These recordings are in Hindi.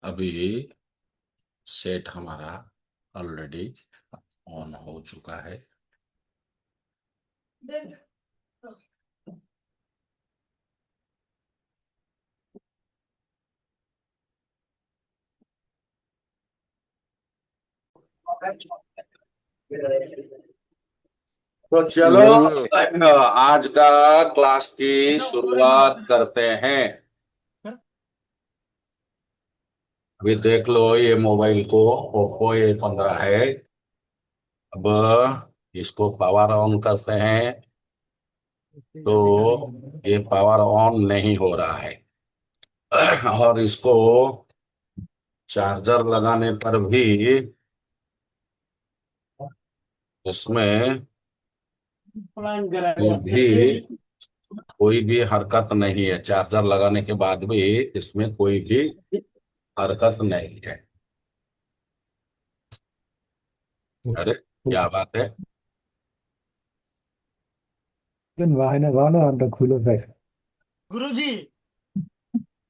अभी सेट हमारा ऑलरेडी ऑन हो चुका है। तो चलो आज का क्लास की शुरुआत करते हैं। अभी देख लो ये मोबाइल को, ओप्पो A15 है। अब इसको पावर ऑन करते हैं तो ये पावर ऑन नहीं हो रहा है। और इसको चार्जर लगाने पर भी इसमें कोई भी हरकत नहीं है। चार्जर लगाने के बाद भी इसमें कोई भी हरकत नहीं है। अरे क्या बात है। वाहन अंत खुलो है। गुरुजी।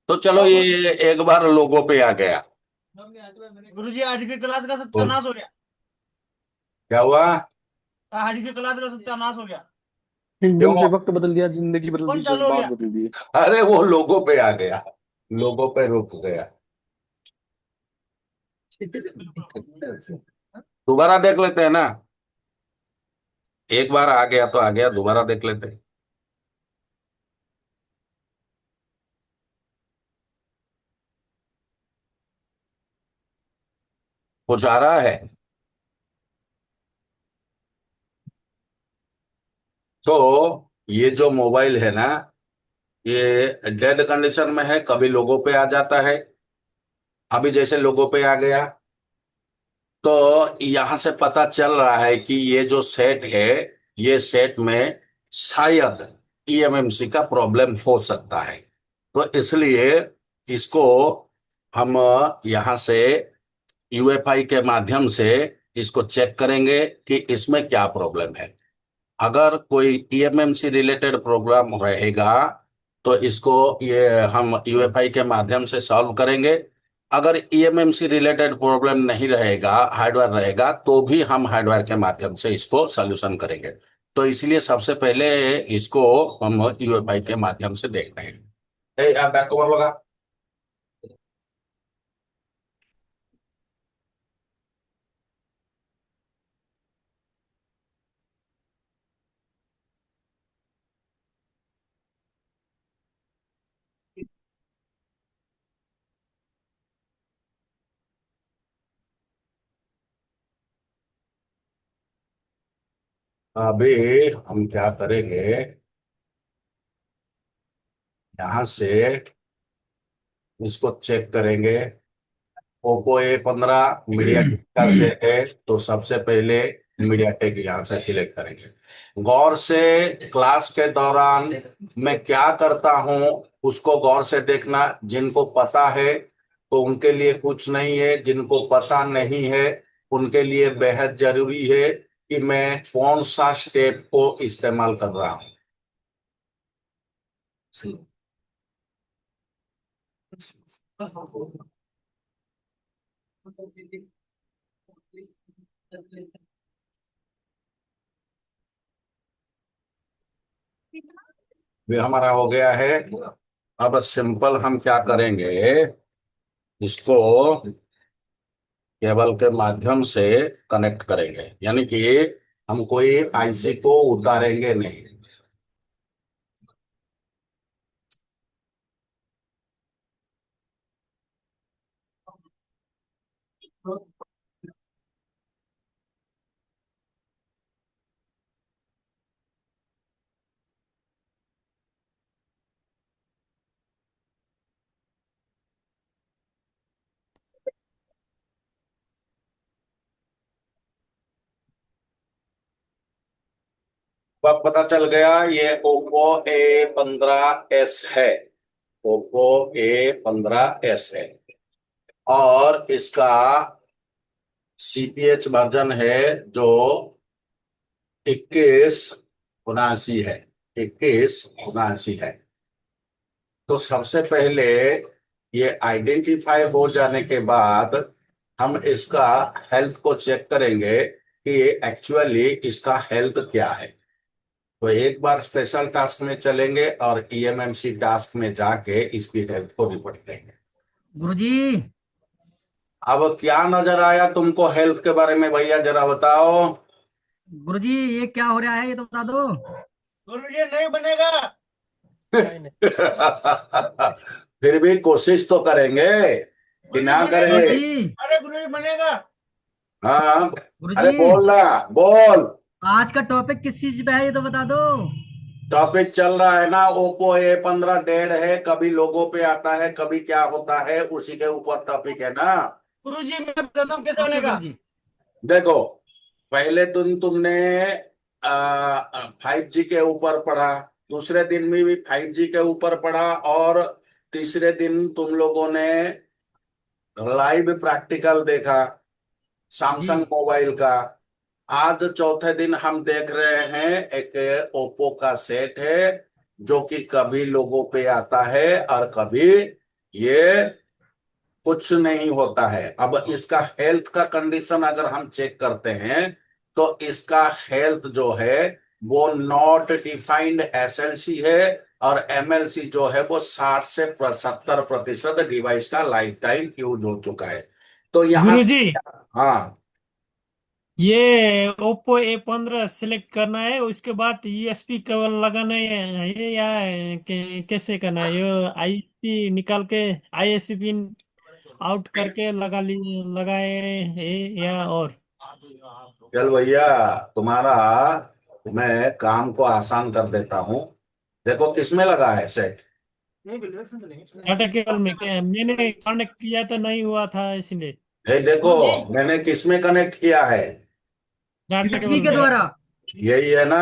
तो चलो ये एक बार लोगों पे आ गया। गुरुजी आज की क्लास का तो सत्यानाश हो गया। क्या हुआ? आज की क्लास का सत्यानाश हो गया। एकदम क्यों? से वक्त बदल दिया, जिंदगी बदल दी, कौन चालू हो जज्बात गया? बदल दिए। अरे वो लोगों पे आ गया, लोगों पे रुक गया। दोबारा देख लेते हैं ना। एक बार आ गया तो आ गया, दोबारा देख लेते हैं। कुछ आ रहा है? तो ये जो मोबाइल है ना, ये डेड कंडीशन में है, कभी लोगों पे आ जाता है। अभी जैसे लोगों पे आ गया, तो यहां से पता चल रहा है कि ये जो सेट है, ये सेट में शायद ईएमएमसी का प्रॉब्लम हो सकता है। तो इसलिए इसको हम यहां से यूएफआई के माध्यम से इसको चेक करेंगे कि इसमें क्या प्रॉब्लम है। अगर कोई ईएमएमसी रिलेटेड प्रोग्राम रहेगा तो इसको ये हम यूएफआई के माध्यम से सॉल्व करेंगे। अगर ईएमएमसी रिलेटेड प्रॉब्लम नहीं रहेगा, हार्डवेयर रहेगा, तो भी हम हार्डवेयर के माध्यम से इसको सॉल्यूशन करेंगे। तो इसलिए सबसे पहले इसको हम यूएफआई के माध्यम से देखते हैं। आप बैक कवर लगा। अभी हम क्या करेंगे, यहां से इसको चेक करेंगे। ओप्पो A15 मीडियाटेक का सेट है, तो सबसे पहले मीडियाटेक यहाँ से सिलेक्ट करेंगे। गौर से क्लास के दौरान मैं क्या करता हूँ उसको गौर से देखना। जिनको पता है तो उनके लिए कुछ नहीं है, जिनको पता नहीं है उनके लिए बेहद जरूरी है कि मैं कौन सा स्टेप को इस्तेमाल कर रहा हूँ। ये हमारा हो गया है। अब सिंपल हम क्या करेंगे, इसको केबल के माध्यम से कनेक्ट करेंगे, यानी कि हम कोई आईसी को उतारेंगे नहीं। अब पता चल गया ये ओप्पो A15s है। ओप्पो A15s है और इसका सीपीएच वर्जन है जो 2179 है। 2179 है। तो सबसे पहले ये आइडेंटिफाई हो जाने के बाद हम इसका हेल्थ को चेक करेंगे कि एक्चुअली इसका हेल्थ क्या है। तो एक बार स्पेशल टास्क में चलेंगे और ईएमएमसी टास्क में जाके इसकी हेल्थ को रिपोर्ट देंगे। गुरुजी। अब क्या नजर आया तुमको हेल्थ के बारे में भैया, जरा बताओ। गुरुजी ये क्या हो रहा है ये तो बता दो। गुरुजी नहीं बनेगा। फिर भी कोशिश तो करेंगे कि ना गुरुजी करें। बनेगा। गुरुजी। अरे गुरुजी बनेगा। हाँ, अरे गुरुजी बोल ना, बोल। आज का टॉपिक किस चीज पे है ये तो बता दो। टॉपिक चल रहा है ना, ओप्पो A15 डेड है, कभी लोगों पे आता है, कभी क्या होता है, उसी के ऊपर टॉपिक है ना। गुरुजी मैं बताता हूँ कैसे ओके बनेगा। गुरुजी। देखो, पहले तुमने 5G के ऊपर पढ़ा, दूसरे दिन में भी 5G के ऊपर पढ़ा, और तीसरे दिन तुम लोगों ने लाइव प्रैक्टिकल देखा जी सैमसंग मोबाइल का। आज चौथे दिन हम देख रहे हैं एक ओप्पो का सेट है जो कि कभी लोगों पे आता है और कभी ये कुछ नहीं होता है। अब इसका हेल्थ का कंडीशन अगर हम चेक करते हैं तो इसका हेल्थ जो है वो नॉट डिफाइंड एसएलसी है, और एमएलसी जो है वो 60 से 70% डिवाइस का लाइफ टाइम यूज हो चुका है। तो यहाँ से, गुरुजी, हाँ, ये ओप्पो A15 सिलेक्ट करना है, उसके बाद यूएसपी केबल लगाना है ये या कैसे करना है? ये आईएसपी निकाल के आईएसपी पिन आउट करके लगाए है या और? चल भैया, तुम्हारा मैं काम को आसान कर देता हूँ। देखो किसमें लगा है सेट। डाटा केबल में मैंने कनेक्ट किया तो नहीं हुआ था इसलिए। ये देखो, गुरुजी मैंने किसमें कनेक्ट किया है। डाटा यूएसबी केबल के में। द्वारा। यही है ना।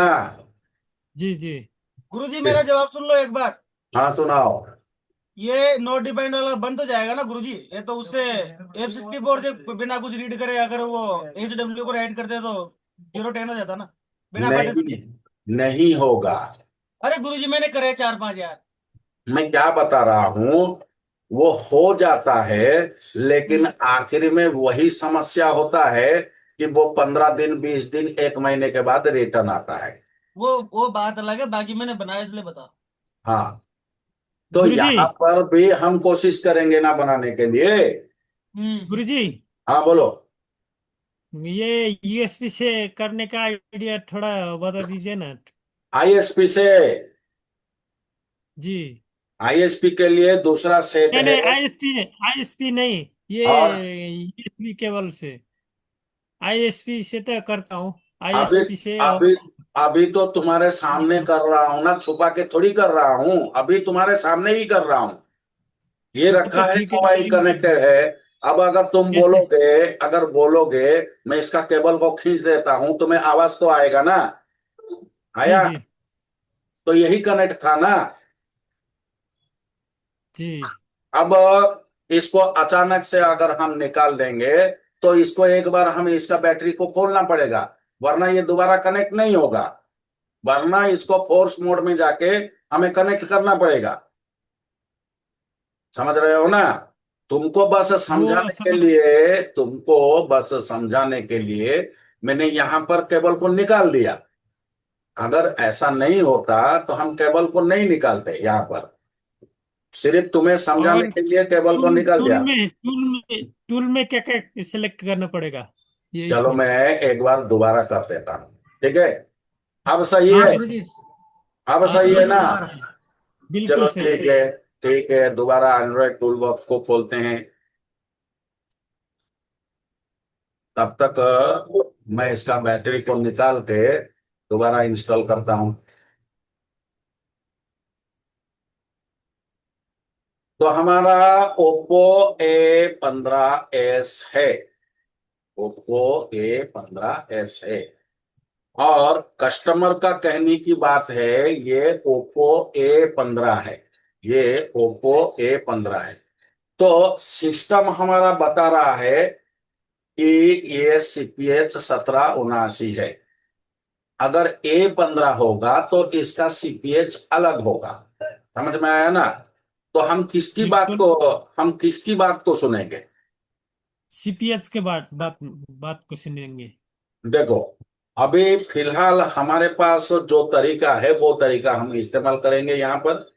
जी जी। गुरुजी मेरा किस, जवाब सुन लो एक बार। हाँ सुनाओ। ये नोट डिपेंड वाला बंद हो जाएगा ना गुरुजी। ये तो उससे F64 से बिना कुछ रीड करे अगर वो HW को राइट करते तो 010 हो जाता ना बिना फाटे से। नहीं, नहीं होगा। अरे गुरुजी मैंने करे 4-5 यार। मैं क्या बता रहा हूँ, वो हो जाता है, लेकिन आखिर में वही समस्या होता है कि वो 15 दिन, 20 दिन, 1 महीने के बाद रिटर्न आता है। वो बात अलग है, बाकी मैंने बनाया इसलिए बता। हाँ, तो गुरुजी। यहाँ पर भी हम कोशिश करेंगे ना बनाने के लिए। हम्म। गुरुजी, हाँ बोलो। ये यूएसपी से करने का आइडिया थोड़ा बता दीजिए ना। आईएसपी से, जी। आईएसपी के लिए दूसरा सेट नहीं है। नहीं, आईएसपी आईएसपी नहीं, ये और यूएसबी केबल से। आईएसपी से तो करता हूँ, अभी आईएसपी से अभी और। अभी तो तुम्हारे सामने कर रहा हूं ना, छुपा के थोड़ी कर रहा हूं, अभी तुम्हारे सामने ही कर रहा हूं। ये रखा तो है, ठीक है। मोबाइल कनेक्टेड है। अब अगर तुम कैसे? बोलोगे, अगर बोलोगे मैं इसका केबल को खींच देता हूं, तुम्हें आवाज तो आएगा ना। जी आया। जी तो यही कनेक्ट था ना। जी अब इसको अचानक से अगर हम निकाल देंगे तो इसको एक बार हमें इसका बैटरी को खोलना पड़ेगा, वरना ये दोबारा कनेक्ट नहीं होगा। वरना इसको फोर्स मोड में जाके हमें कनेक्ट करना पड़ेगा। समझ रहे हो ना। तुमको बस वो समझाने के समझ। लिए, तुमको बस समझाने के लिए मैंने यहां पर केबल को निकाल दिया। अगर ऐसा नहीं होता तो हम केबल को नहीं निकालते, यहां पर सिर्फ तुम्हें समझाने और के लिए केबल को टूल निकाल दिया। टूल में क्या क्या सिलेक्ट करना पड़ेगा ये चलो इसमें? मैं एक बार दोबारा कर देता हूँ, ठीक है। अब सही हाँ है, गुरुजी। अब हाँ सही है गुरुजी ना। हाँ, दोबारा। चलो बिल्कुल सही। ठीक है, ठीक है, दोबारा एंड्रॉइड टूल बॉक्स को खोलते हैं। तब तक मैं इसका बैटरी को निकाल के दोबारा इंस्टॉल करता हूँ। तो हमारा ओप्पो A15s है, ओप्पो A15s है, और कस्टमर का कहने की बात है ये ओप्पो A15 है, ये ओप्पो A15 है। तो सिस्टम हमारा बता रहा है कि ये CPH 1779 है। अगर A15 होगा तो इसका CPH अलग होगा। समझ में आया ना। तो तो बिल्कुल हम किसकी बात को सुनेंगे? सीपीएच के बाद बात बात को सुनेंगे। देखो, अभी फिलहाल हमारे पास जो तरीका है वो तरीका हम इस्तेमाल करेंगे। यहाँ पर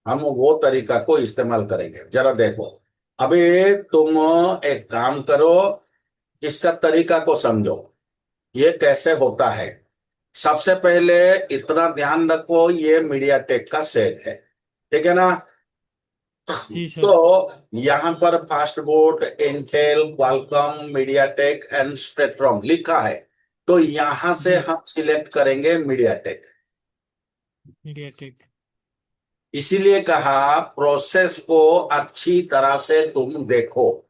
हम वो तरीका को इस्तेमाल करेंगे। जरा देखो, अभी तुम एक काम करो, इसका तरीका को समझो, ये कैसे होता है। सबसे पहले इतना ध्यान रखो, ये मीडिया टेक का सेट है, ठीक है ना? जी सर। तो यहाँ पर fast board, Intel, Qualcomm, MediaTek and spectrum लिखा है। तो यहां से जी हम सिलेक्ट करेंगे मीडियाटेक। मीडियाटेक। इसीलिए कहा प्रोसेस को अच्छी तरह से तुम देखो,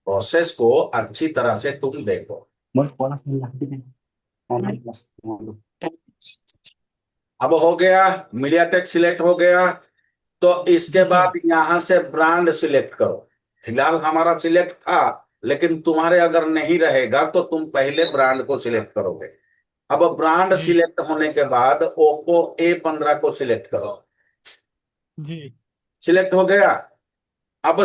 प्रोसेस को अच्छी तरह से तुम देखो। अब हो गया, मीडियाटेक सिलेक्ट हो गया। तो इसके जी सर। बाद यहां से ब्रांड सिलेक्ट करो। फिलहाल हमारा सिलेक्ट था, लेकिन तुम्हारे अगर नहीं रहेगा तो तुम पहले ब्रांड को सिलेक्ट करोगे। अब ब्रांड जी सिलेक्ट होने के बाद ओप्पो A15 को सिलेक्ट करो। जी सिलेक्ट हो गया। बिल्कुल गुरुजी। अब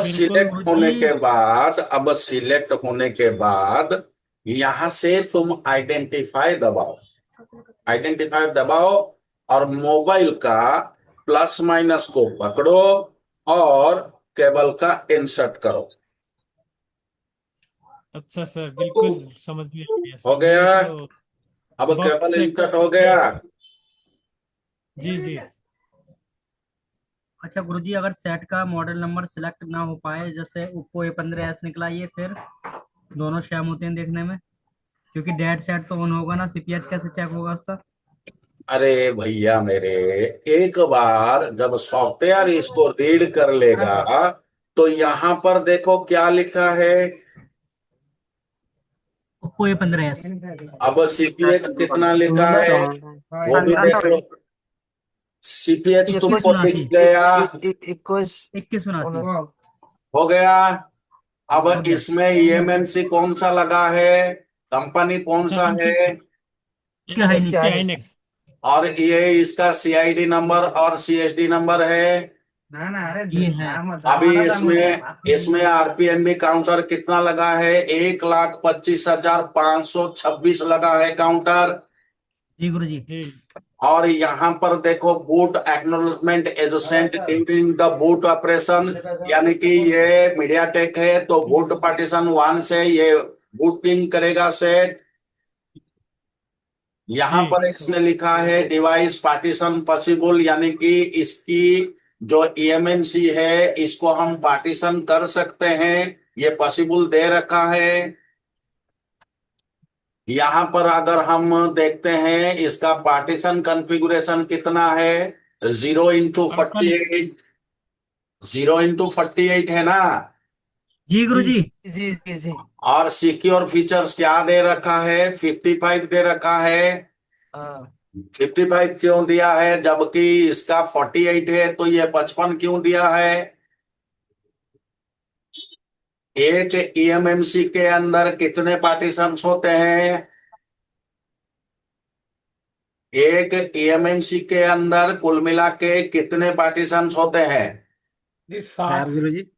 सिलेक्ट होने के बाद यहां से तुम आइडेंटिफाई दबाओ और मोबाइल का प्लस माइनस को पकड़ो और केबल का इंसर्ट करो। अच्छा सर, बिल्कुल समझ में आ गया हो सर। गया। मैं तो अब बॉक्स केबल से इंसर्ट हो गया। जी जी। अच्छा गुरुजी, अगर सेट का मॉडल नंबर सिलेक्ट ना हो पाए, जैसे ओप्पो A15s निकला, ये फिर दोनों सेम होते हैं देखने में, क्योंकि डेड सेट तो ऑन होगा ना, सीपीएच कैसे चेक होगा उसका? अरे भैया मेरे, एक बार जब सॉफ्टवेयर इसको रीड कर लेगा तो यहाँ पर देखो क्या लिखा है। Oppo A15s। अब सीपीएच कितना लिखा है वो भी देख लो। सीपीएच इक्कीस तुमको दिख उनासी गया। 21 उनासी। हो गया। अब इसमें ईएमएमसी कौन सा लगा है, कंपनी कौन सा सर है, इसके हाई एसके नहीं। आईनेक्स। और ये इसका सीआईडी नंबर और सीएसडी नंबर है। ये है। अभी इसमें आरपीएनबी काउंटर कितना लगा है? 1,25,526 लगा है काउंटर। जी गुरुजी। जी और यहाँ पर देखो, boot acknowledgement adjacent during the boot operation, यानी कि ये मीडियाटेक है तो बूट पार्टीशन 1 से ये बूटिंग करेगा सेट। यहाँ जी पर इसने लिखा है डिवाइस पार्टीशन पॉसिबल, यानी कि इसकी जो ईएमएमसी है इसको हम पार्टीशन कर सकते हैं, ये पॉसिबल दे रखा है। यहाँ पर अगर हम देखते हैं इसका पार्टीशन कॉन्फ़िगरेशन कितना है, 0x48, 0x48 है ना। जी गुरुजी। और सिक्योर फीचर्स क्या दे रखा है? 55 दे रखा है। 55 क्यों दिया है जबकि इसका 48 है? तो ये 55 क्यों दिया है? एक ईएमएमसी के अंदर कितने पार्टीशंस होते हैं? एक ईएमएमसी के अंदर कुल मिला के कितने पार्टीशंस होते हैं? चार गुरुजी।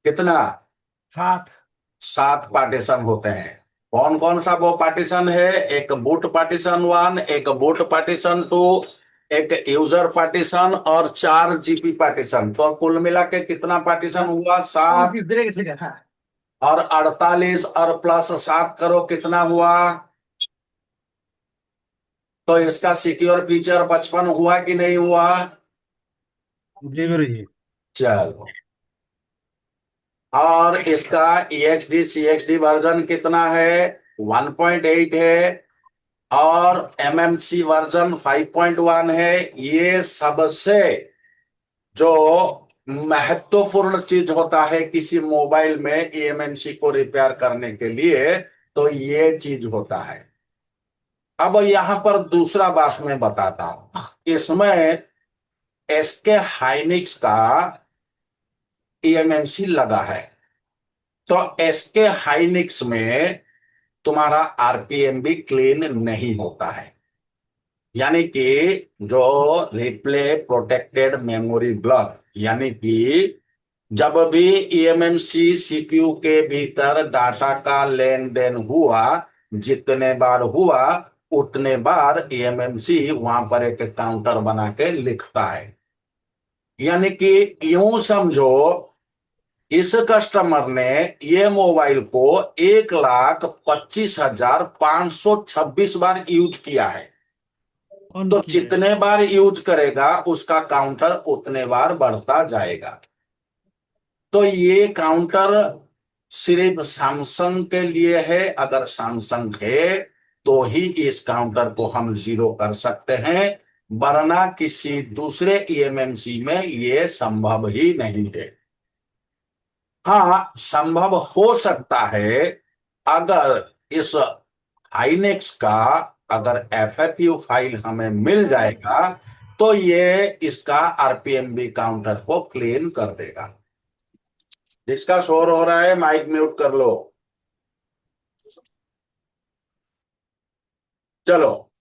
कितना? 7 पार्टीशन होते हैं। कौन कौन सा वो पार्टीशन है? एक बूट पार्टीशन 1, एक बूट पार्टीशन 2, एक यूजर पार्टीशन और 4 जीपी पार्टीशन। तो कुल मिला के कितना पार्टीशन हुआ? 7। और 48 और प्लस 7 करो, कितना हुआ? तो इसका सिक्योर फीचर 55 हुआ कि नहीं हुआ? जी गुरुजी। चलो, और इसका EXD CXD वर्जन कितना है? 1.8 है। और MMC वर्जन 5.1 है। ये सबसे जो महत्वपूर्ण चीज होता है किसी मोबाइल में eMMC को रिपेयर करने के लिए, तो ये चीज होता है। अब यहां पर दूसरा बात मैं बताता हूं, इसमें एसके हाइनिक्स का eMMC लगा है। तो एसके हाइनिक्स में तुम्हारा आरपीएम भी क्लीन नहीं होता है। यानी कि जो रिप्ले प्रोटेक्टेड मेमोरी ब्लॉक, यानी कि जब भी ईएमएमसी सीपीयू के भीतर डाटा का लेन देन हुआ, जितने बार हुआ उतने बार ईएमएमसी वहां पर एक काउंटर बना के लिखता है। यानी कि यूं समझो, इस कस्टमर ने ये मोबाइल को 1,25,526 बार यूज किया है। ऑन तो किया है। जितने बार यूज करेगा उसका काउंटर उतने बार बढ़ता जाएगा। तो ये काउंटर सिर्फ सैमसंग के लिए है। अगर सैमसंग है तो ही इस काउंटर को हम जीरो कर सकते हैं, वरना किसी दूसरे ईएमएमसी में ये संभव ही नहीं है। हाँ, संभव हो सकता है अगर इस आईनेक्स का अगर एफएक्यू फाइल हमें मिल जाएगा तो ये इसका आरपीएमबी काउंटर को क्लीन कर देगा। जिसका शोर हो रहा है माइक म्यूट कर लो। चलो,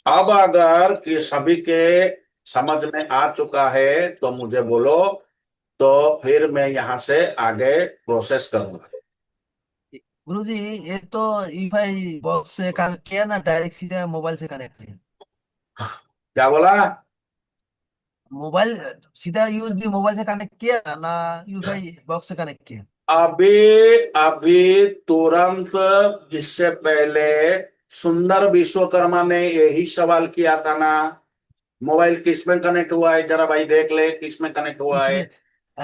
अब अगर कि सभी के समझ में आ चुका है तो मुझे बोलो, तो फिर मैं यहां से आगे प्रोसेस करूंगा। गुरुजी, ये तो ईफाई बॉक्स से कनेक्ट किया ना, डायरेक्ट सीधे मोबाइल से कनेक्ट किया। क्या बोला? मोबाइल सीधा यूएसबी मोबाइल से कनेक्ट किया ना, यूएफआई बॉक्स से कनेक्ट किया? अभी अभी तुरंत इससे पहले सुंदर विश्वकर्मा ने यही सवाल किया था ना, मोबाइल किस में कनेक्ट हुआ है, जरा भाई देख ले किस में कनेक्ट हुआ है। इसलिए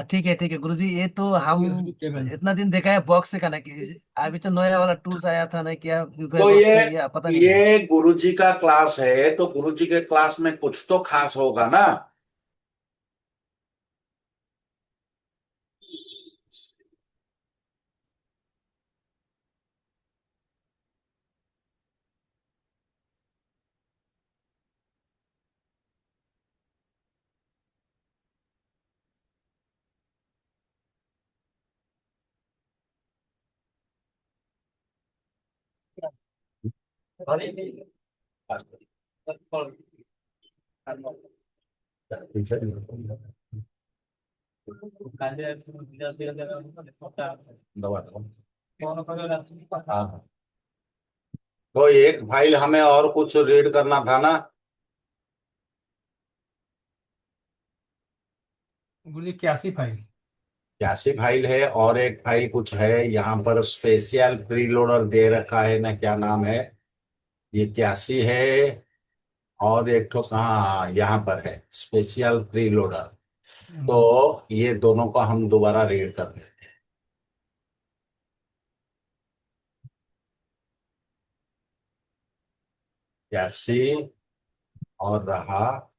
ठीक है गुरुजी, ये तो हम इतना दिन देखा है बॉक्स से कनेक्ट। अभी तो नया वाला टूल्स आया था ना, क्या यूएफआई तो बॉक्स से, या पता नहीं क्या। ये गुरुजी का क्लास है तो गुरुजी के क्लास में कुछ तो खास होगा ना। दबा दो। हाँ, तो एक फाइल हमें और कुछ रीड करना था ना। गुरुजी 81 फाइल। 82 फाइल है, और एक फाइल कुछ है यहाँ पर स्पेशल प्रीलोडर दे रखा है ना, क्या नाम है? ये 81 है, और एक तो कहाँ यहाँ पर है स्पेशल प्रीलोडर। तो ये दोनों को हम दोबारा रीड कर देते हैं। 81 और रहा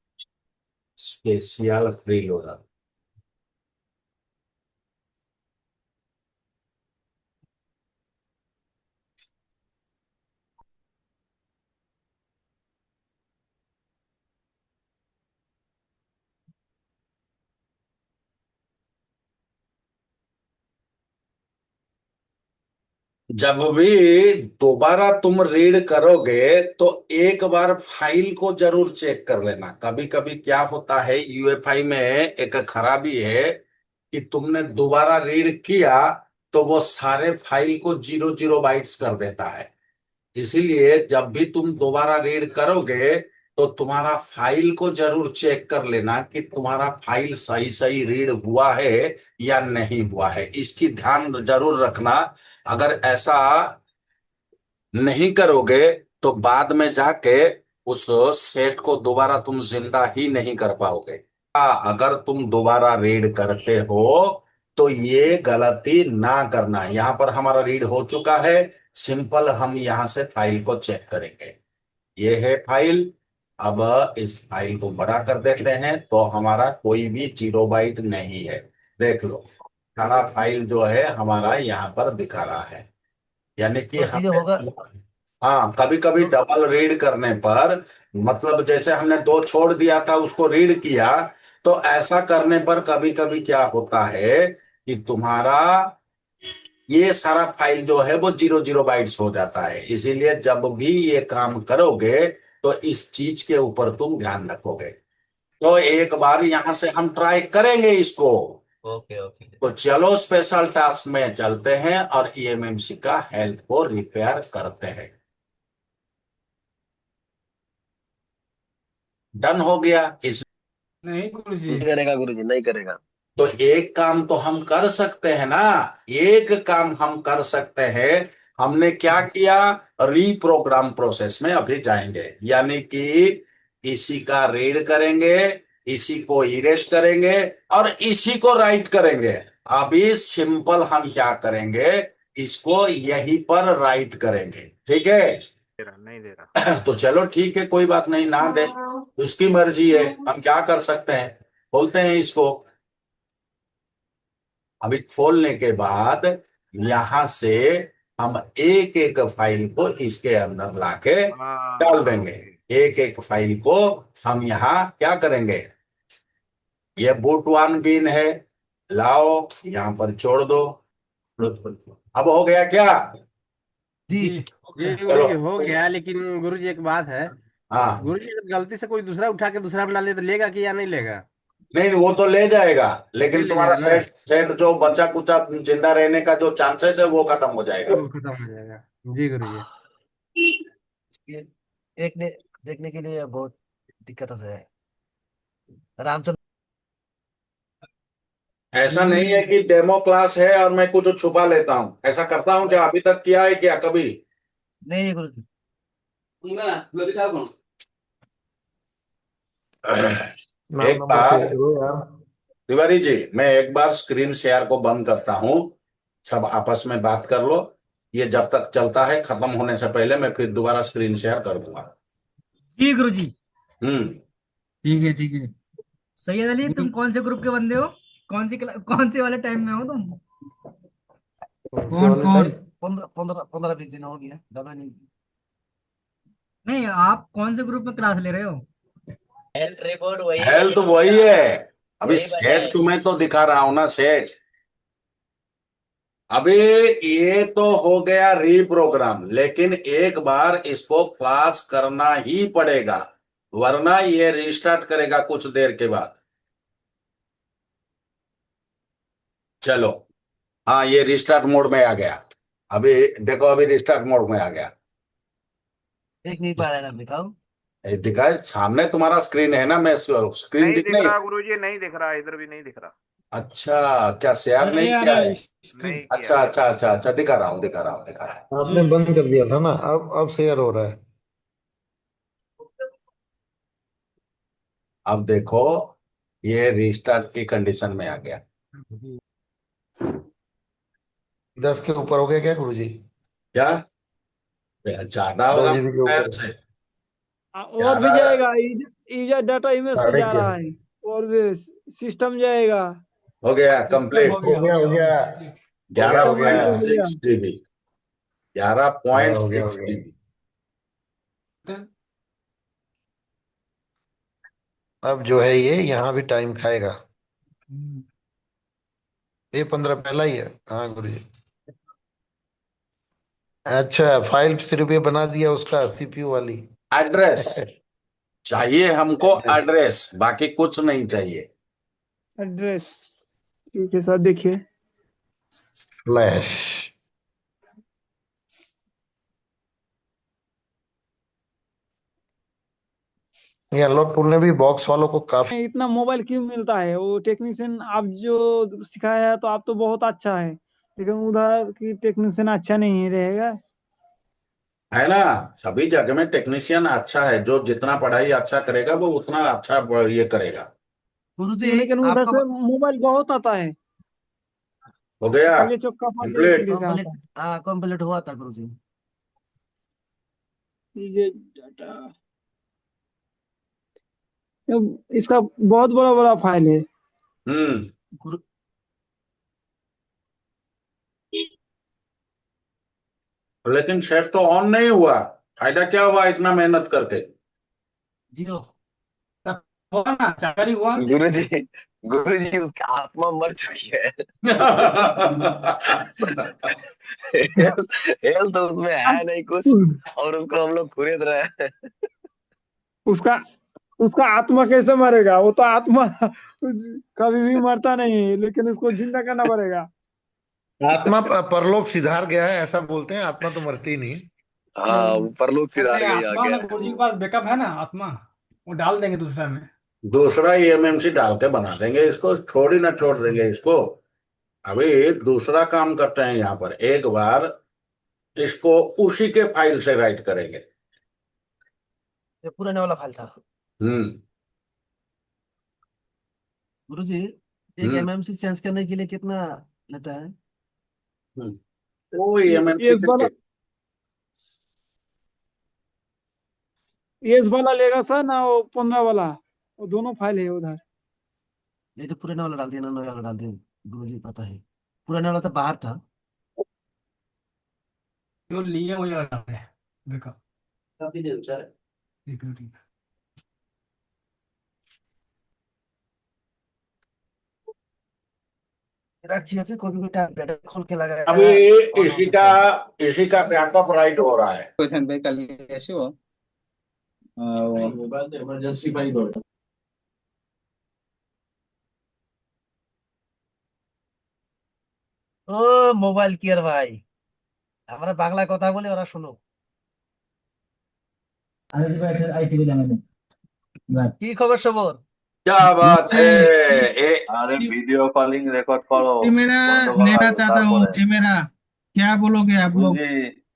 स्पेशल प्रीलोडर। जब भी दोबारा तुम रीड करोगे तो एक बार फाइल को जरूर चेक कर लेना। कभी कभी क्या होता है, यूएफआई में एक खराबी है कि तुमने दोबारा रीड किया तो वो सारे फाइल को 00 बाइट्स कर देता है। इसीलिए जब भी तुम दोबारा रीड करोगे तो तुम्हारा फाइल को जरूर चेक कर लेना कि तुम्हारा फाइल सही सही रीड हुआ है या नहीं हुआ है। इसकी ध्यान जरूर रखना। अगर ऐसा नहीं करोगे तो बाद में जाके उस सेट को दोबारा तुम जिंदा ही नहीं कर पाओगे। अगर तुम दोबारा रीड करते हो तो ये गलती ना करना। यहाँ पर हमारा रीड हो चुका है, सिंपल हम यहाँ से फाइल को चेक करेंगे। ये है फाइल। अब इस फाइल को बड़ा कर देते हैं तो हमारा कोई भी 0 बाइट नहीं है। देख लो, सारा फाइल जो है हमारा यहाँ पर दिखा रहा है। यानी कि तो सीधे होगा। हाँ, कभी कभी तो डबल रीड करने पर, मतलब जैसे हमने दो छोड़ दिया था उसको रीड किया, तो ऐसा करने पर कभी कभी क्या होता है कि तुम्हारा ये सारा फाइल जो है वो 00 बाइट्स हो जाता है। इसीलिए जब भी ये काम करोगे तो इस चीज के ऊपर तुम ध्यान रखोगे। तो एक बार यहां से हम ट्राई करेंगे इसको। Okay okay. तो चलो स्पेशल टास्क में चलते हैं और ईएमएमसी का हेल्थ को रिपेयर करते हैं। डन हो गया इस। नहीं गुरुजी। नहीं करेगा गुरुजी, नहीं करेगा। तो एक काम तो हम कर सकते हैं ना, एक काम हम कर सकते हैं। हमने क्या किया, रीप्रोग्राम प्रोसेस में अभी जाएंगे, यानी कि इसी का रीड करेंगे, इसी को इरेज करेंगे और इसी को राइट करेंगे। अभी सिंपल हम क्या करेंगे, इसको यहीं पर राइट करेंगे, ठीक है। नहीं दे रहा। तो चलो ठीक है, कोई बात नहीं, ना दे उसकी मर्जी है, हम क्या कर सकते हैं। बोलते हैं इसको। अभी खोलने के बाद यहां से हम एक एक फाइल को इसके अंदर लाके डाल देंगे। एक एक फाइल को हम यहाँ क्या करेंगे, ये बूट वन बिन है, लाओ यहां पर छोड़ दो। अब हो गया क्या। जी जी चलो। गुरुजी हो गया, लेकिन गुरुजी एक बात है। हाँ, गुरुजी अगर गलती से कोई दूसरा उठा के दूसरा बना ले तो लेगा कि या नहीं लेगा? नहीं वो तो ले जाएगा, लेकिन ले तुम्हारा जाएगा ना? सेट सेट जो बचा कुचा जिंदा रहने का जो चांसेस है वो खत्म हो जाएगा। वो खत्म हो जाएगा। जी गुरुजी। ये देखने देखने के लिए बहुत दिक्कत हो जाए। रामचंद्र ऐसा नहीं है कि डेमो क्लास है और मैं कुछ छुपा लेता हूँ, ऐसा करता हूँ क्या, अभी तक किया है क्या कभी। नहीं गुरु जी। एक बार तिवारी जी, मैं एक बार स्क्रीन शेयर को बंद करता हूँ, सब आपस में बात कर लो। ये जब तक चलता है, खत्म होने से पहले मैं फिर दोबारा स्क्रीन शेयर कर दूंगा। जी गुरुजी। हम्म। ठीक है ठीक है। सैयद अली, तुम कौन से ग्रुप के बंदे हो? कौन से वाले टाइम में हो तुम? कौन कौन? 15-20 दिन हो गया, ज्यादा नहीं। नहीं, आप कौन से ग्रुप में क्लास ले रहे हो? हेल्थ रिपोर्ट वही हेल्थ वही है, अभी वही सेट बताए। तुम्हें तो दिखा रहा हूं ना सेट। अभी ये तो हो गया रीप्रोग्राम, लेकिन एक बार इसको क्लास करना ही पड़ेगा, वरना ये रिस्टार्ट करेगा कुछ देर के बाद। चलो, हाँ ये रिस्टार्ट मोड में आ गया। अभी देखो, अभी रिस्टार्ट मोड में आ गया। देख नहीं पा रहा है ना, दिखाओ। ये दिखाए सामने तुम्हारा स्क्रीन है ना, मैं स्क्रीन नहीं दिख दिख नहीं। रहा गुरुजी, नहीं दिख रहा, इधर भी नहीं दिख रहा। अच्छा, क्या शेयर नहीं नहीं आ किया रहा है। है स्क्रीन। नहीं किया अच्छा है। अच्छा अच्छा अच्छा, दिखा रहा हूँ दिखा रहा हूँ दिखा रहा हूँ। आपने बंद कर दिया था ना, अब शेयर हो रहा है। अब देखो, ये रिस्टार्ट की कंडीशन में आ गया। 10 के ऊपर हो गया क्या गुरुजी? क्या ज्यादा 10 होगा जीबी के शायद ऊपर। से। और भी ज्यादा। जाएगा। ईजा डाटा इमेज पे साढ़े जा क्या रहा है। और भी सिस्टम जाएगा। हो गया सिस्टम हो कंप्लीट। गया हो गया हो गया। हो गया ग्यारह हो सिस्टम गया। भी पॉइंट हो गया। सिक्स जीबी 11.6 हो गया हो गया। जीबी। अब जो है ये यहाँ भी टाइम खाएगा। ये 15 पहला ही है। हाँ गुरुजी। अच्छा, फाइल सिर्फ ये बना दिया उसका सीपीयू वाली। एड्रेस चाहिए हमको, एड्रेस, बाकी कुछ नहीं चाहिए। एड्रेस। ठीक है सर, देखिए। फ्लैश। ये अनलॉक टूल ने भी बॉक्स वालों को काफी। इतना मोबाइल क्यों मिलता है? वो टेक्नीशियन आप जो सिखाया है तो आप तो बहुत अच्छा है, लेकिन उधर की टेक्नीशियन अच्छा नहीं रहेगा। है ना, सभी जगह में टेक्नीशियन अच्छा है, जो जितना पढ़ाई अच्छा करेगा वो उतना अच्छा ये करेगा। गुरु जी लेकिन उधर आपका से मोबाइल बहुत आता है। हो गया खाली चौका फाटे के कंप्लीट। लिखा कंप्लीट। आता है। हाँ कंप्लीट हुआ था गुरु जी। ये डाटा, इसका बहुत बड़ा बड़ा फाइल है। हम्म। गुरु लेकिन सेट तो ऑन नहीं हुआ, फायदा क्या हुआ इतना मेहनत करके। जीरो। होगा ना, जानकारी हुआ। गुरुजी, गुरुजी उसकी आत्मा मर चुकी है। हेल्थ हेल्थ तो उसमें है नहीं कुछ, और उसको हम लोग खरीद रहे हैं। उसका उसका आत्मा कैसे मरेगा? वो तो आत्मा कभी भी मरता नहीं है, लेकिन उसको जिंदा करना पड़ेगा। आत्मा परलोक सिधार गया है ऐसा बोलते हैं, आत्मा तो मरती ही नहीं। हाँ, वो परलोक सिधार अरे गई आ आत्मा गया ना है गुरुजी के वो। पास बैकअप है ना आत्मा, वो डाल देंगे दूसरा में। दूसरा एमएमसी डाल के बना देंगे इसको, थोड़ी ना छोड़ देंगे इसको। अभी दूसरा काम करते हैं यहाँ पर, एक बार इसको उसी के फाइल से राइट करेंगे। ये पुराने वाला फाइल था हम्म गुरुजी। एक हम्म एमएमसी चेंज करने के लिए कितना लेता है? हम्म। वो एमएमसी एस वाला एस वाला लेगा सर ना, वो 15 वाला, वो दोनों फाइल है उधर। ये तो पुराने वाला डाल दिया ना, नया वाला डाल दिया गुरुजी, पता है। पुराने वाला तो बाहर था। जो लिए वही वाला डाल है बैकअप। ठीक है ठीक है। रखिए से कोई भी टाइम बैटरी खोल के अभी लगाया, ऑन हो इसी का सकता है। इसी का बैकअप राइट हो रहा है। কোথায় ভাই কালি আসিও ও মোবাইল কি আর ভাই, আমরা বাংলা কথা বলি, ওরা শুনুক। কি খবর সবর? क्या बात है। ए, আরে ভিডিও কলিং রেকর্ড করো, सिमेरा বন্ধ করা लेना আগে चाहता हूँ, তারপরে। सिमेरा क्या बोलोगे आप लोग? বুঝলি,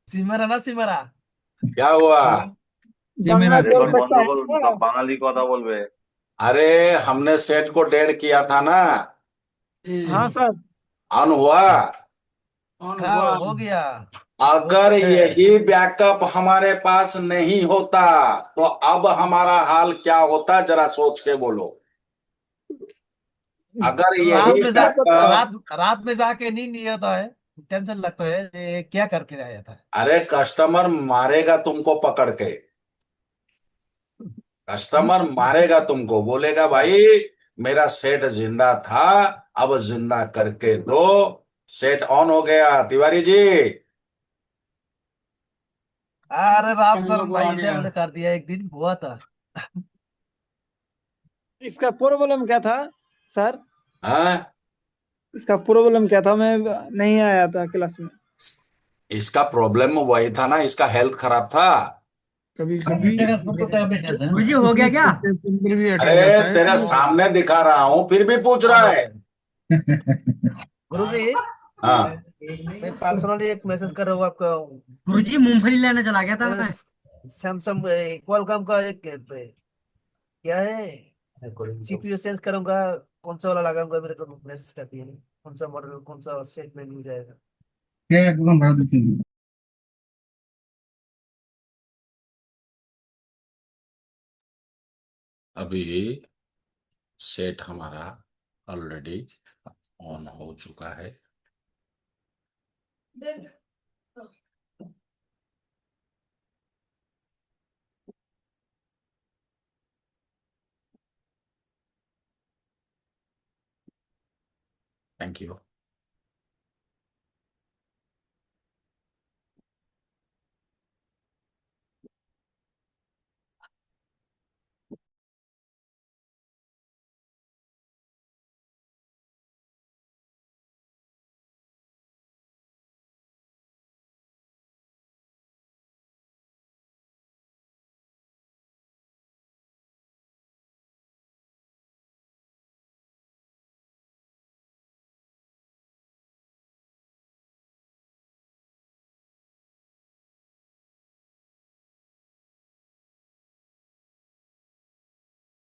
সিমারা না সিমারা? क्या हुआ? दंगा सिमेरा चल রেকর্ড বন্ধ सकता है করুন, क्या? সব বাঙালি কথা বলবে। अरे हमने सेट को डेड किया था ना, हाँ सर। ऑन हुआ। ऑन हाँ हुआ। हो गया। अगर है। यही बैकअप हमारे पास नहीं होता तो अब हमारा हाल क्या होता, जरा सोच के बोलो। अगर रात यही में बैकअप, रात में जाके नींद नहीं आता है, टेंशन लगता है ये क्या करके आया था। अरे कस्टमर मारेगा तुमको पकड़ के, कस्टमर मारेगा तुमको, बोलेगा भाई मेरा सेट जिंदा था, अब जिंदा करके दो। सेट ऑन हो गया तिवारी जी। अरे राम हम लोग शरण को भाई आ ऐसे गया। हमने कर दिया, एक दिन हुआ था। इसका प्रॉब्लम क्या था सर? हाँ, इसका प्रॉब्लम क्या था? मैं नहीं आया था क्लास में। इसका प्रॉब्लम वही था ना, इसका हेल्थ खराब था। कभी कभी गुरुजी हो गया क्या? भी अटक अरे जाता है तेरे तो सामने दिखा रहा हूं फिर भी पूछ ऑन रहा हो है। गया गुरुजी। हाँ, मैं पर्सनली एक मैसेज कर रहा हूँ आपको। गुरुजी मूंगफली लेने चला गया था मैं। सैमसंग क्वालकॉम का एक क्या है, सीपीयू चेंज करूंगा, कौन सा वाला लगाऊंगा, मेरे को मैसेज कर दिया। कौन सा मॉडल, कौन सा सेट में मिल जाएगा? क्या एकदम भर देती है। अभी सेट हमारा ऑलरेडी ऑन हो चुका है। Thank you.